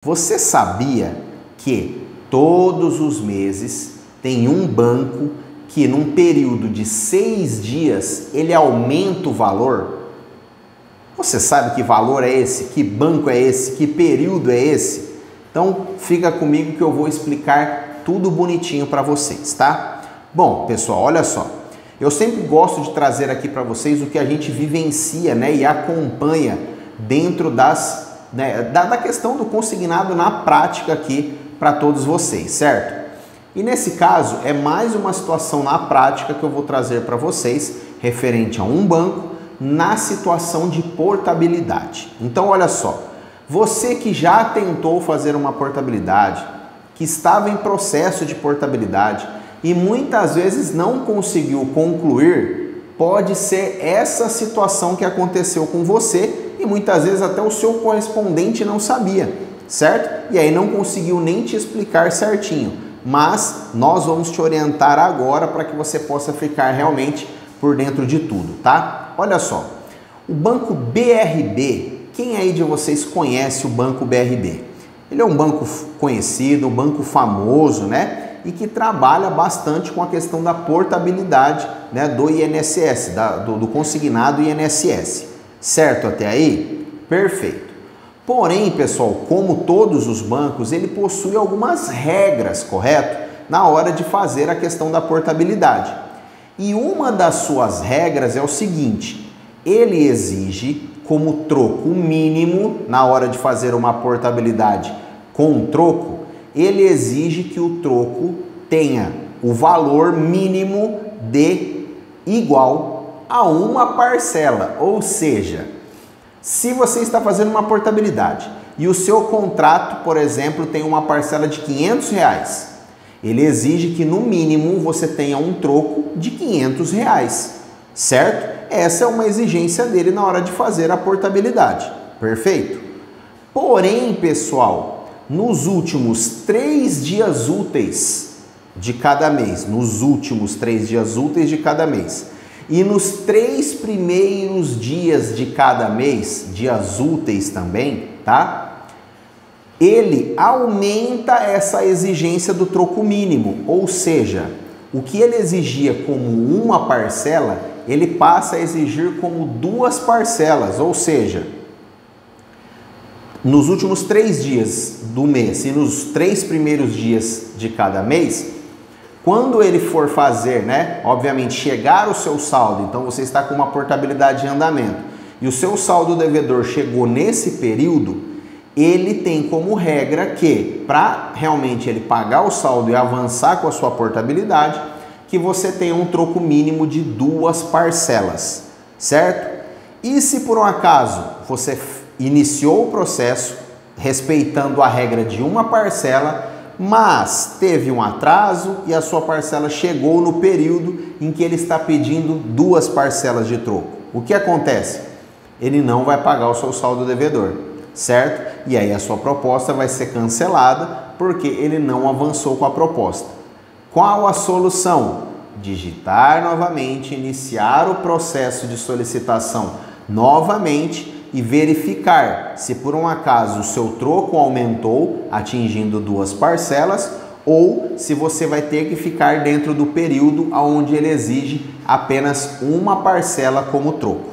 Você sabia que todos os meses tem um banco que num período de 6 dias ele aumenta o valor? Você sabe que valor é esse? Que banco é esse? Que período é esse? Então fica comigo que eu vou explicar tudo bonitinho para vocês, tá? Bom, pessoal, olha só. Eu sempre gosto de trazer aqui para vocês o que a gente vivencia, né, e acompanha dentro da questão do consignado na prática aqui para todos vocês, certo? E nesse caso é mais uma situação na prática que eu vou trazer para vocês referente a um banco na situação de portabilidade. Então olha só, você que já tentou fazer uma portabilidade, que estava em processo de portabilidade e muitas vezes não conseguiu concluir, pode ser essa situação que aconteceu com você e muitas vezes até o seu correspondente não sabia, certo? E aí não conseguiu nem te explicar certinho, mas nós vamos te orientar agora para que você possa ficar realmente por dentro de tudo, tá? Olha só, o Banco BRB, quem aí de vocês conhece o Banco BRB? Ele é um banco conhecido, um banco famoso, né? E que trabalha bastante com a questão da portabilidade, né, do INSS, do consignado INSS. Certo até aí? Perfeito. Porém, pessoal, como todos os bancos, ele possui algumas regras, correto? Na hora de fazer a questão da portabilidade. E uma das suas regras é o seguinte: ele exige como troco mínimo, na hora de fazer uma portabilidade com troco, ele exige que o troco tenha o valor mínimo de igual a uma parcela, ou seja, se você está fazendo uma portabilidade e o seu contrato, por exemplo, tem uma parcela de R$500, ele exige que no mínimo você tenha um troco de R$500, certo? Essa é uma exigência dele na hora de fazer a portabilidade, perfeito? Porém, pessoal, nos últimos 3 dias úteis de cada mês, e nos 3 primeiros dias de cada mês, dias úteis também, tá? Ele aumenta essa exigência do troco mínimo, ou seja, o que ele exigia como uma parcela, ele passa a exigir como 2 parcelas, ou seja, nos últimos 3 dias do mês e nos 3 primeiros dias de cada mês, quando ele for fazer, né, obviamente chegar o seu saldo, então você está com uma portabilidade em andamento e o seu saldo devedor chegou nesse período, ele tem como regra que, para realmente ele pagar o saldo e avançar com a sua portabilidade, que você tenha um troco mínimo de 2 parcelas, certo? E se por um acaso você iniciou o processo respeitando a regra de uma parcela, mas teve um atraso e a sua parcela chegou no período em que ele está pedindo 2 parcelas de troco, o que acontece? Ele não vai pagar o seu saldo devedor, certo? E aí a sua proposta vai ser cancelada porque ele não avançou com a proposta. Qual a solução? Digitar novamente, iniciar o processo de solicitação novamente e verificar se por um acaso o seu troco aumentou, atingindo 2 parcelas, ou se você vai ter que ficar dentro do período onde ele exige apenas uma parcela como troco.